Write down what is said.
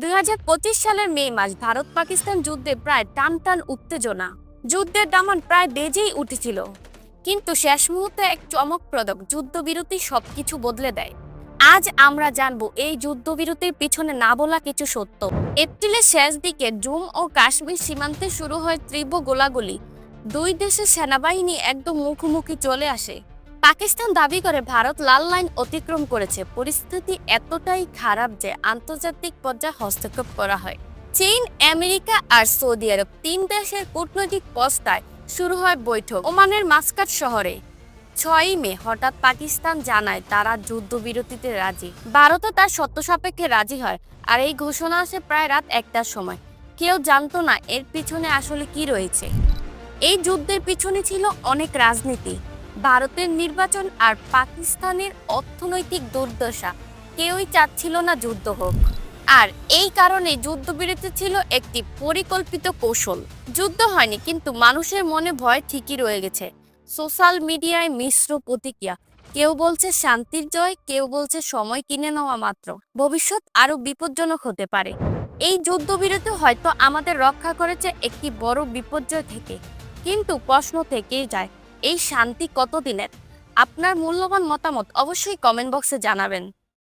2025 সালের মে মাস ভারত পাকিস্তান যুদ্ধে প্রায় টান টান উত্তেজনা। যুদ্ধের দামান প্রায় বেজেই উঠেছিল, কিন্তু শেষ মুহূর্তে এক চমকপ্রদ যুদ্ধবিরতি সবকিছু বদলে দেয়। আজ আমরা জানব এই যুদ্ধবিরতির পিছনে না বলা কিছু সত্য। এপ্রিলের শেষ দিকে জম্মু ও কাশ্মীর সীমান্তে শুরু হয় তীব্র গোলাগুলি। দুই দেশের সেনাবাহিনী একদম মুখোমুখি চলে আসে। পাকিস্তান দাবি করে ভারত লাল লাইন অতিক্রম করেছে। পরিস্থিতি এতটাই খারাপ যে আন্তর্জাতিক পর্যায়ে হস্তক্ষেপ করা হয়। চীন, আমেরিকা আর সৌদি আরব তিন দেশের কূটনৈতিক পস্তায় শুরু হয় বৈঠক ওমানের মাস্কাট শহরে। 6ই মে হঠাৎ পাকিস্তান জানায় তারা যুদ্ধবিরতিতে রাজি। ভারতও তার শর্ত সাপেক্ষে রাজি হয়, আর এই ঘোষণা আসে প্রায় রাত 1টার সময়। কেউ জানতো না এর পিছনে আসলে কি রয়েছে। এই যুদ্ধের পিছনে ছিল অনেক রাজনীতি, ভারতের নির্বাচন আর পাকিস্তানের অর্থনৈতিক দুর্দশা। কেউই চাচ্ছিল না যুদ্ধ হোক, আর এই কারণে যুদ্ধবিরতি ছিল একটি পরিকল্পিত কৌশল। যুদ্ধ হয়নি, কিন্তু মানুষের মনে ভয় ঠিকই রয়ে গেছে। সোশ্যাল মিডিয়ায় মিশ্র প্রতিক্রিয়া। কেউ বলছে শান্তির জয়, কেউ বলছে সময় কিনে নেওয়া মাত্র, ভবিষ্যৎ আরো বিপজ্জনক হতে পারে। এই যুদ্ধবিরতি হয়তো আমাদের রক্ষা করেছে একটি বড় বিপর্যয় থেকে, কিন্তু প্রশ্ন থেকেই যায়, এই শান্তি কতদিনের? আপনার মূল্যবান মতামত অবশ্যই কমেন্ট বক্সে জানাবেন।